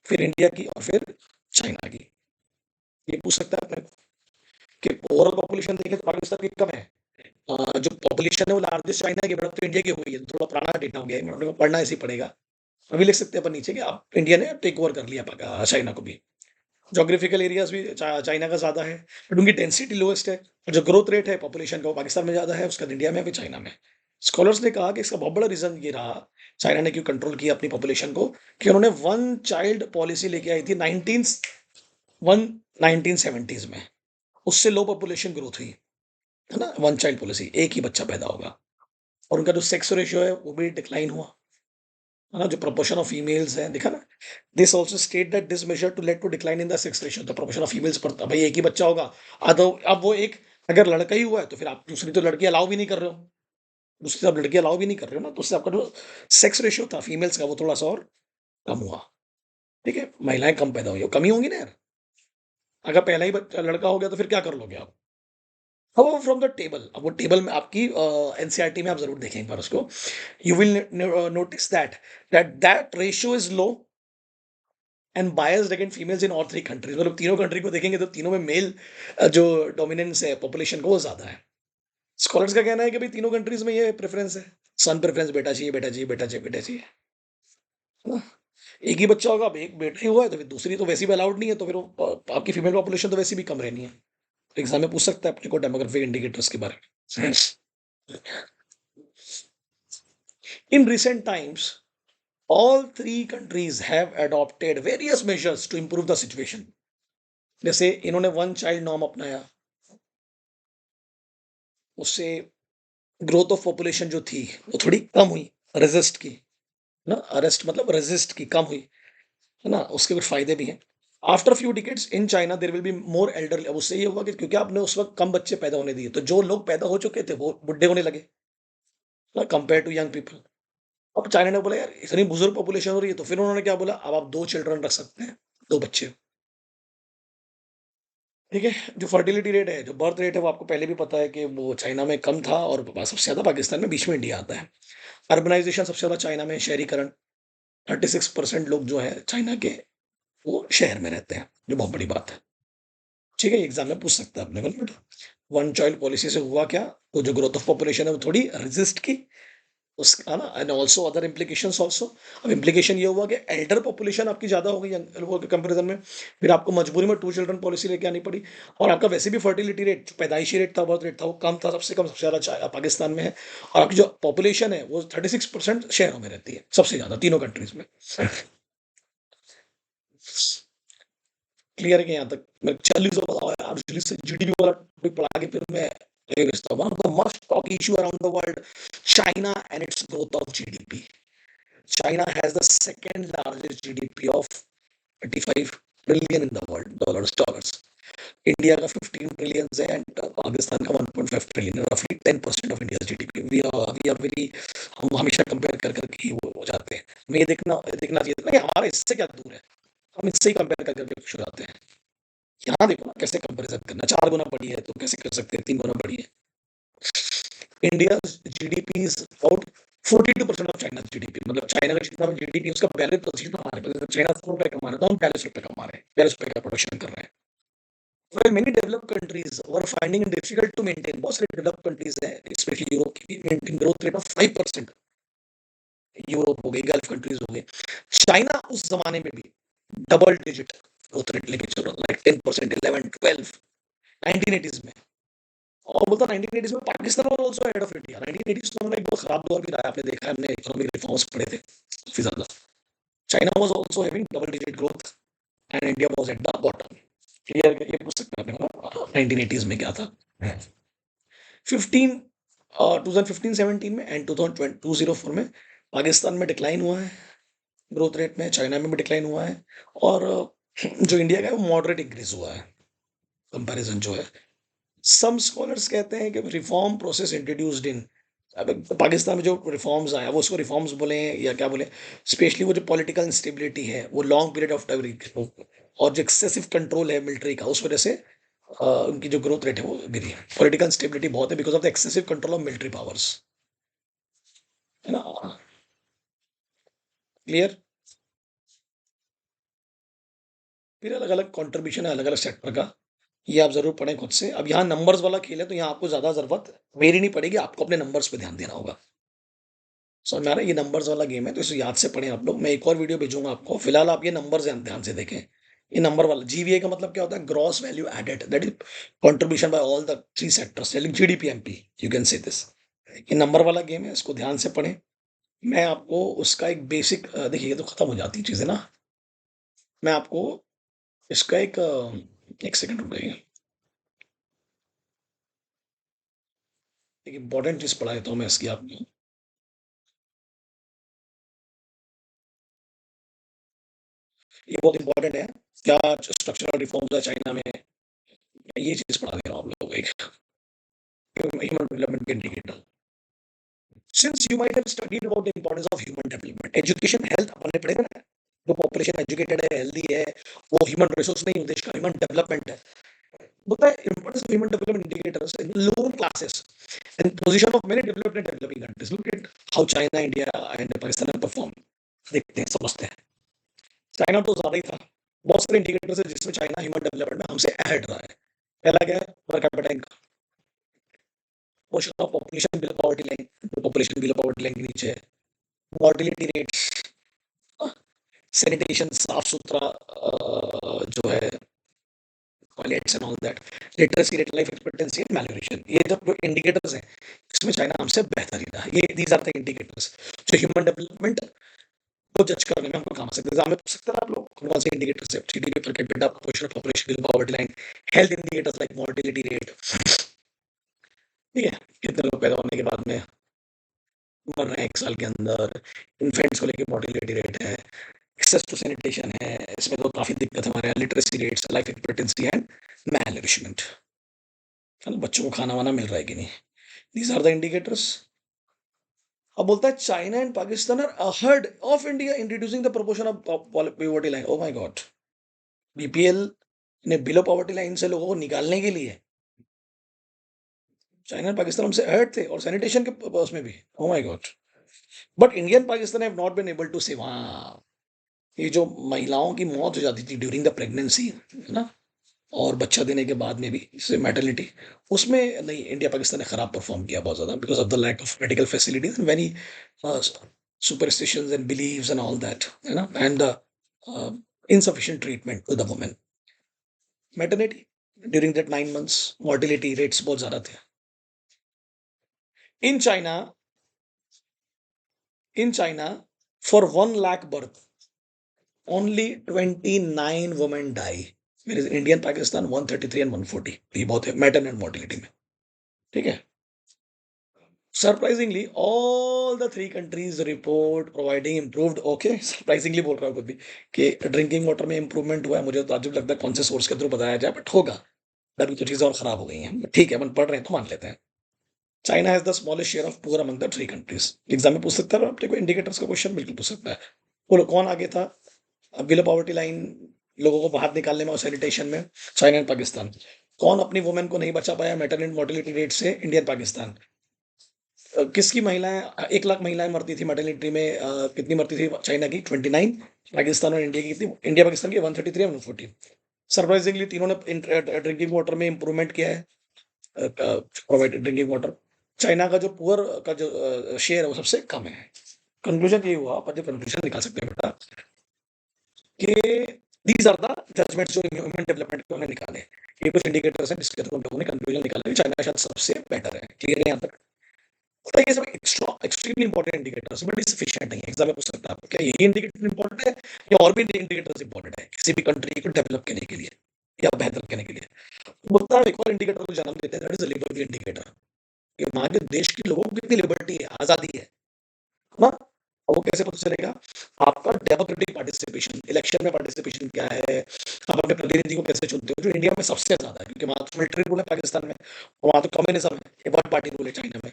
फिर इंडिया की और फिर चाइना की। ये पूछ सकता है अपने को कि ओवरऑल पॉपुलेशन देखें तो पाकिस्तान की कम है। जो पॉपुलेशन है वो लार्जेस्ट चाइना की, बट तो इंडिया की हुई है, थोड़ा पुराना डेटा हो गया है, अपने को पढ़ना ऐसे ही पड़ेगा। अभी लिख सकते हैं अपन नीचे कि आप इंडिया ने टेक ओवर कर लिया चाइना को भी। जोग्राफिकल एरियाज भी चाइना का ज्यादा है, बट उनकी डेंसिटी लोएस्ट है। जो ग्रोथ रेट है पॉपुलेशन का वो पाकिस्तान में ज्यादा है, उसका इंडिया में भी चाइना में। स्कॉलर्स ने कहा कि इसका बहुत बड़ा रीजन ये रहा चाइना ने क्यों कंट्रोल किया अपनी पॉपुलेशन को, कि उन्होंने वन चाइल्ड पॉलिसी लेके आई थी 1970s में। उससे लो पॉपुलेशन ग्रोथ हुई, है ना? वन चाइल्ड पॉलिसी, एक ही बच्चा पैदा होगा, और उनका जो सेक्स रेशियो है वो भी डिक्लाइन हुआ, है ना? जो प्रोपोर्शन ऑफ फीमेल्स है, देखा ना? This also state that this measure to led to decline in the sex ratio, the proportion of females बढ़ता, भाई एक ही बच्चा होगा। अब वो एक अगर लड़का ही हुआ है तो फिर आप दूसरी तो लड़की अलाउ भी नहीं कर रहे हो, दूसरी तरफ लड़की अलाउ भी नहीं कर रहे हो ना, तो उससे आपका जो सेक्स रेशियो था फीमेल्स का वो थोड़ा सा और कम हुआ। ठीक है, महिलाएं कम पैदा हुई, कमी होंगी ना यार। अगर पहला ही बच्चा लड़का हो गया तो फिर क्या कर लोगे आप? हाउ फ्रॉम द टेबल, अब वो टेबल में आपकी एनसीईआरटी में आप जरूर देखें एक बार उसको, you will notice that ratio is low and biased against females in all three countries. मतलब तीनों कंट्री को देखेंगे तो तीनों में मेल जो डोमिनेंस है पॉपुलेशन का वो ज्यादा है। स्कॉलर्स का कहना है कि भाई तीनों कंट्रीज में ये प्रेफरेंस है, सन प्रेफरेंस, बेटा चाहिए बेटा चाहिए बेटा चाहिए बेटा चाहिए, है ना? एक ही बच्चा होगा, अब एक बेटा ही हुआ है तो फिर दूसरी तो वैसी भी अलाउड नहीं है, तो फिर आपकी फीमेल पॉपुलेशन तो वैसे भी कम रहनी है। तो एग्जाम में पूछ सकता है अपने को डेमोग्राफिक इंडिकेटर्स के बारे में। In recent times all three countries have adopted various measures to improve the situation। जैसे इन्होंने वन चाइल्ड नॉर्म अपनाया, उससे ग्रोथ ऑफ पॉपुलेशन जो थी वो थोड़ी कम हुई, रेजिस्ट की ना, अरेस्ट मतलब रेजिस्ट की, कम हुई, है ना, उसके कुछ फायदे भी हैं। After few decades in China there will be more Elder, अब उससे ये हुआ कि क्योंकि आपने उस वक्त कम बच्चे पैदा होने दिए तो जो लोग पैदा हो चुके थे वो बुढ़े होने लगे ना, कंपेयर टू यंग पीपल। अब चाइना ने बोला यार इतनी बुजुर्ग पॉपुलेशन हो रही है, तो फिर उन्होंने क्या बोला, अब आप दो चिल्ड्रन रख सकते हैं, दो बच्चे। ठीक है, जो फर्टिलिटी रेट है, जो बर्थ रेट है, वो आपको पहले भी पता है कि वो चाइना में कम था और सबसे ज़्यादा पाकिस्तान में, बीच में इंडिया आता है। अर्बनाइजेशन सबसे ज़्यादा चाइना में, शहरीकरण 36% लोग जो है चाइना के वो शहर में रहते हैं, जो बहुत बड़ी बात है। ठीक है, एग्जाम में पूछ सकता है अपने को। वन चाइल्ड पॉलिसी से हुआ क्या, वो जो ग्रोथ ऑफ पॉपुलेशन है वो थोड़ी रेजिस्ट की, उसका ना, and also other implications also. अब इम्प्लीकेशन ये हुआ कि एल्डर पॉपुलेशन आपकी ज़्यादा हो गई यंग लोगों के कंपेरिजन में, फिर आपको मजबूरी में टू चिल्ड्रन पॉलिसी लेके आनी पड़ी। और आपका वैसे भी फर्टिलिटी रेट, जो पैदाइशी रेट था, बर्थ रेट था, वो कम था, सबसे कम सबसे ज़्यादा पाकिस्तान में है। और आपकी जो पॉपुलेशन है वो 36% शहरों में रहती है, सबसे ज़्यादा तीनों कंट्रीज में। क्लियर है कि यहाँ तक? मैं जल्दी से बताओ यार, जल्दी से जीडीपी वाला टॉपिक पढ़ा के फिर मैं आगे भेजता हूँ। One of the must talk issue around the world, China and it's growth of GDP. China has the second largest GDP of 35 trillion in the world, dollars. India का 15 ट्रिलियन है एंड पाकिस्तान का 1.5 ट्रिलियन है, रफली 10% of India GDP. We are very, हम हमेशा compare कर करके ही वो हो जाते हैं। हमें ये देखना देखना चाहिए था ना कि हमारा इससे क्या दूर है, हम इससे ही कंपेयर कर करके खुश हो जाते हैं। यहाँ देखो ना कैसे कंपेरिजन करना, 4 गुना बढ़ी है तो कैसे कर सकते हैं 3 गुना बढ़ी है। India GDP is about 42% of China GDP, मतलब चाइना का जितना जीडीपी उसका 42% हमारे पास। चाइना 100 रुपए कमा रहा है तो हम 42 रुपए कमा रहे हैं, 42 रुपए का प्रोडक्शन कर रहे हैं। While many developed countries were finding it difficult to maintain, बहुत सारे डेवलप कंट्रीज हैं स्पेशली यूरोप की, maintain growth rate of 5%। Europe हो गई, गल्फ कंट्रीज हो गए। चाइना उस जमाने में भी डबल डिजिट ग्रोथ रेट लेके चल रहा था, लाइक 10%, 11, 12, 1980s में। और बोलता 1980s में Pakistan was also head of India. 1980s में उन्होंने एक बहुत खराब दौर भी रहा है, आपने देखा है, हमने इकोनॉमिक रिफॉर्म्स पढ़े थे काफी ज्यादा। China was also having double digit growth and India was at the bottom. Clear, ये पूछ सकते हैं आपने 1980s में क्या था। 15 2015-17 में एंड 2004 में पाकिस्तान में डिक्लाइन हुआ है ग्रोथ रेट में, चाइना में भी डिक्लाइन हुआ है, और जो इंडिया का है वो मॉडरेट इंक्रीज हुआ है कंपैरिजन जो है। सम स्कॉलर्स कहते हैं कि रिफॉर्म प्रोसेस इंट्रोड्यूस्ड इन, अब पाकिस्तान में जो रिफॉर्म्स आया वो उसको रिफॉर्म्स बोले या क्या बोले, स्पेशली वो जो पॉलिटिकल इंस्टेबिलिटी है वो लॉन्ग पीरियड ऑफ टाइम, और जो एक्सेसिव कंट्रोल है मिलिट्री का, उस वजह से उनकी जो ग्रोथ रेट है वो गिरी। पॉलिटिकल इंस्टेबिलिटी बहुत है because of the excessive control of military powers, है ना? क्लियर? फिर अलग अलग कॉन्ट्रीब्यूशन है अलग अलग सेक्टर का, ये आप जरूर पढ़ें खुद से। अब यहाँ नंबर्स वाला खेल है तो यहाँ आपको ज्यादा जरूरत मेरी नहीं पड़ेगी, आपको अपने नंबर्स पे ध्यान देना होगा। समझ में आ रहा है? ये नंबर्स वाला गेम है तो इसे याद से पढ़ें आप लोग। मैं एक और वीडियो भेजूंगा आपको, फिलहाल आप ये नंबर्स ध्यान ध्यान से देखें। ये नंबर वाला जीवीए का मतलब क्या होता है, gross value added, that is contribution by all the three sectors, GDP MP, you can say this. ये नंबर वाला गेम है, इसको ध्यान से पढ़ें। मैं आपको उसका एक बेसिक, देखिए ये तो खत्म हो जाती चीजें ना, मैं आपको इसका एक सेकंड रुक जाइए, एक इंपॉर्टेंट चीज पढ़ा देता हूँ मैं इसकी आपको। ये बहुत इंपॉर्टेंट है, क्या स्ट्रक्चरल रिफॉर्म्स है चाइना में, ये चीज पढ़ा दे रहा हूँ आप लोगों को, एक human development indicator. Since you might have studied about the importance of human development, education health अपने पढ़े ना, जो पॉपुलेशन एजुकेटेड है, हेल्दी है, वो ह्यूमन रिसोर्स नहीं, देश का ह्यूमन डेवलपमेंट है। बोलता है importance of human development indicators in loan classes and position of many developed and developing countries. Look at how China, India, and Pakistan have performed. देखते हैं, समझते हैं। चाइना तो ज्यादा ही था। बहुत सारे इंडिकेटर्स है जिसमें चाइना ह्यूमन डेवलपमेंट में हमसे अहेड रहा है। पहला क्या है? Per capita income, portion of population below poverty line, population below poverty line के नीचे है। मॉर्टिलिटी रेट्स, सैनिटेशन, साफ सुथरा जो है, toilets and all that, literacy rate, life expectancy and malnutrition, ये जो इंडिकेटर्स हैं इसमें चाइना हमसे बेहतर ही रहा। ये दीज आर द इंडिकेटर्स जो ह्यूमन डेवलपमेंट को जज करने में हमको काम आ सकते हैं। एग्जाम में पूछ सकते हैं आप लोग कौन से इंडिकेटर्स है? GDP per capita, proportion of population, poverty line, health indicators like mortality rate, ठीक है, कितने लोग पैदा होने के बाद में मर रहे हैं एक साल के अंदर, इन्फेंट्स को लेकर मॉर्टिलिटी रेट है, एक्सेस टू सैनिटेशन है, इसमें तो काफी दिक्कत हमारे यहाँ, literacy rates, life expectancy and malnourishment, बच्चों को खाना वाना मिल रहा है कि नहीं, दीज आर द इंडिकेटर्स। अब बोलता है China and Pakistan are ahead of India in reducing the proportion of poverty line. Oh my god, BPL ने बिलो पॉवर्टी लाइन से लोगों को निकालने के लिए चाइना एंड पाकिस्तान हमसे अहेड थे, और सैनिटेशन के उसमें भी। Oh my god, but India and Pakistan have not been able to save. हाँ, ये जो महिलाओं की मौत हो जाती थी ड्यूरिंग द प्रेगनेंसी, है ना, और बच्चा देने के बाद में भी, इससे मैटरनिटी, उसमें नहीं, इंडिया पाकिस्तान ने खराब परफॉर्म किया बहुत ज़्यादा, because of the lack of medical facilities and very superstitions and beliefs and all that, you know, and insufficient treatment to the women. Maternity during that 9 months, mortality rates बहुत ज़्यादा थे। In China, for 1 lakh birth, only 29 women die. Whereas India and Pakistan 133 and 140, ये बहुत है maternal mortality में, ठीक है। Surprisingly all the 3 countries report providing improved, okay, surprisingly बोल रहा हूँ खुद भी कि ड्रिंकिंग वाटर में इंप्रूवमेंट हुआ है। मुझे तो ताज्जुब लगता है कौन से सोर्स के थ्रू बताया जाए, बट होगा, अभी तो चीज़ें और खराब हो गई हैं, ठीक है, अपन पढ़ रहे हैं तो मान लेते हैं। China has the smallest share of poor among the 3 countries. Exam में पूछ सकता है अपने को इंडिकेटर्स का क्वेश्चन, बिल्कुल पूछ सकता है। बोलो कौन आगे था बिलो पॉवर्टी लाइन, लोगों को बाहर निकालने में और सैनिटेशन में? China and Pakistan. कौन अपनी वुमेन को नहीं बचा पाया मैटरनल मोर्टिलिटी रेट से? India and Pakistan. किसकी महिलाएं 1 लाख महिलाएं मरती थी मर्टलिटी में, कितनी मरती थी चाइना की? 29, पाकिस्तान और इंडिया की कितनी? इंडिया पाकिस्तान की 133 और 140। सरप्राइजिंगली तीनों ने ड्रिंकिंग वाटर में इंप्रूवमेंट किया है, प्रोवाइडेड ड्रिंकिंग वाटर। चाइना का जो पुअर का जो शेयर है वो सबसे कम है। कंक्लूजन ये हुआ, अपन जो कंक्लूजन निकाल सकते हैं बेटा, कि दीज आर द जजमेंट्स जो ह्यूमन डेवलपमेंट के हमने निकाले। ये कुछ इंडिकेटर्स हैं जिसके थ्रू हम लोगों ने कंक्लूजन निकाला कि चाइना शायद सबसे बेटर है। क्लियर है यहाँ तक? तो ये सब extremely important indicators, but sufficient नहीं है। एग्जाम में पूछ सकता है आपको क्या यही इंडिकेटर इंपॉर्टेंट है या और भी इंडिकेटर्स इंपॉर्टेंट है किसी भी कंट्री को डेवलप करने के लिए या बेहतर करने के लिए? तो बोलता है एक और इंडिकेटर को जन्म देते हैं, दैट इज लिबर्टी इंडिकेटर, कि वहां के देश के लोगों को कितनी लिबर्टी है, आजादी है ना। और वो कैसे पता चलेगा? आपका डेमोक्रेटिक पार्टिसिपेशन, इलेक्शन में पार्टिसिपेशन क्या है, आप अपने प्रतिनिधि को कैसे चुनते हो, जो इंडिया में सबसे ज्यादा है, क्योंकि वहां तो मिलिट्री रूल है पाकिस्तान में, वहां तो कम्युनिज्म है, वन पार्टी रूल है चाइना में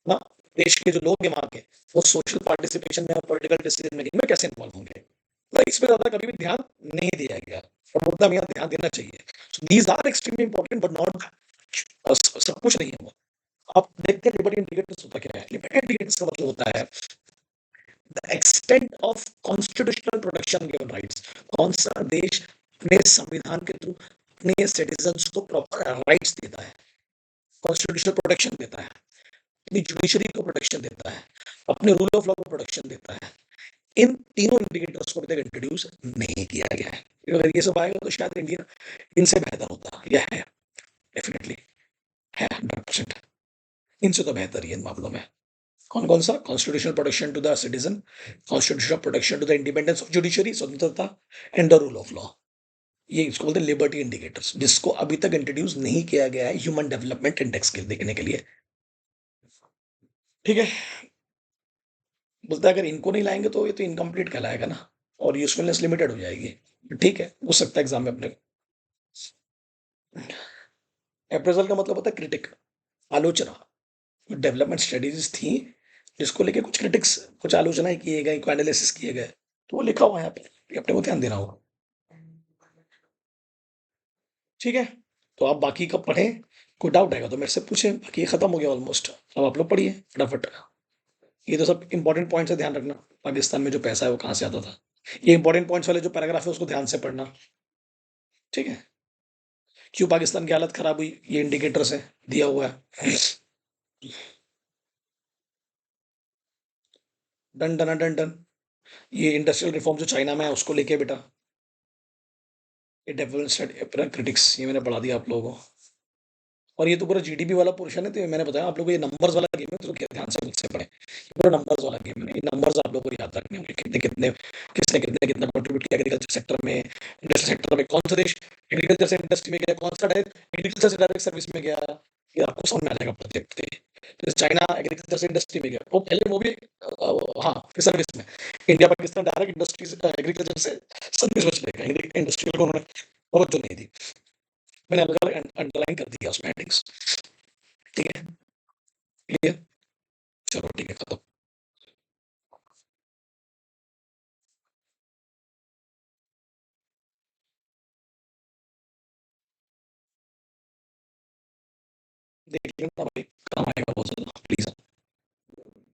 ना। देश के जो लोग हैं वहां के, वो सोशल पार्टिसिपेशन में और पॉलिटिकल डिसीजन मेकिंग में कैसे इन्वॉल्व होंगे, तो इसमें ज्यादा कभी भी ध्यान नहीं दिया गया, और मुद्दा में यहाँ ध्यान देना चाहिए। So these are extremely important but not सब कुछ नहीं है वो। आप देखते हैं लिबर्टी इंडिकेटर्स होता क्या है? लिबर्टी इंडिकेटर्स का मतलब होता है the extent of constitutional protection given rights. कौन सा देश अपने संविधान के थ्रू अपने सिटीजन्स को प्रॉपर राइट्स देता है, कॉन्स्टिट्यूशनल प्रोटेक्शन देता है, अपनी जुडिशरी को प्रोटेक्शन देता है, अपने रूल ऑफ लॉ को प्रोटेक्शन देता है। इन तीनों इंडिकेटर्स को अभी तक इंट्रोड्यूस नहीं किया गया है। अगर ये सब आएगा तो शायद इंडिया इनसे बेहतर होता, यह है डेफिनेटली, है 100%, इनसे तो बेहतर ही इन मामलों में। कौन कौन सा? Constitutional protection to the citizen, constitutional protection to the independence of judiciary, स्वतंत्रता, and the rule of law. ये इसको बोलते हैं लिबर्टी इंडिकेटर्स, जिसको अभी तक इंट्रोड्यूस नहीं किया गया है ह्यूमन डेवलपमेंट इंडेक्स के देखने के लिए, ठीक है। बोलता है अगर इनको नहीं लाएंगे तो ये तो इनकम्प्लीट कहलाएगा ना, और यूजफुलनेस लिमिटेड हो जाएगी। ठीक है, हो सकता है एग्जाम में अपने। अप्रेजल का मतलब होता है क्रिटिक, आलोचना। डेवलपमेंट स्ट्रेटेजीज थी जिसको लेके कुछ क्रिटिक्स, कुछ आलोचनाएं किए गए, एनालिसिस किए गए, तो वो लिखा हुआ है यहाँ पे, ये अपने को ध्यान देना होगा। ठीक है? तो आप बाकी का पढ़ें, कोई डाउट आएगा तो मेरे से पूछें, बाकी ये खत्म हो गया ऑलमोस्ट। अब आप लोग पढ़िए फटाफट। ये तो सब इंपॉर्टेंट पॉइंट्स है, ध्यान रखना। पाकिस्तान में जो पैसा है वो कहाँ से आता था। ये इंपॉर्टेंट पॉइंट्स वाले जो पैराग्राफ है उसको ध्यान से पढ़ना। ठीक है? क्यों पाकिस्तान की हालत खराब हुई, ये इंडिकेटर्स है, दिया हुआ है। Done done done done. ये इंडस्ट्रियल रिफॉर्म जो चाइना में है उसको लेके बेटा, ये डेवलपमेंट क्रिटिक्स, ये मैंने पढ़ा दिया आप लोगों को। और ये तो पूरा जीडीपी वाला पोर्शन है, तो ये मैंने बताया आप लोगों को, ये नंबर्स वाला गेम है, तो ध्यान से मुझसे पढ़े। ये पूरा नंबर्स वाला गेम है, ये नंबर्स आप लोगों को याद रखने होंगे, कितने कितने, किसने कितने कितना कंट्रीब्यूट किया एग्रीकल्चर सेक्टर में, इंडस्ट्री सेक्टर में, कौन सा देश एग्रीकल्चर से इंडस्ट्री में गया, कौन सा डायरेक्ट एग्रीकल्चर से डायरेक्ट सर्विस में गया। ये आपको समझ में आ जाएगा प्रोजेक्ट से। जैसे चाइना एग्रीकल्चर से इंडस्ट्री में गया, वो पहले वो भी हाँ फिर सर्विस में। India Pakistan direct industry agriculture से सर्विस में चलेगा, इंडस्ट्रियल को उन्होंने तवज्जो नहीं दी। मैंने अलग अलग अंडरलाइन कर दिया उसमें हेडिंग्स। ठीक है? क्लियर? चलो ठीक है, खत्म। देख लेना भाई, काम आएगा बहुत ज्यादा, प्लीज।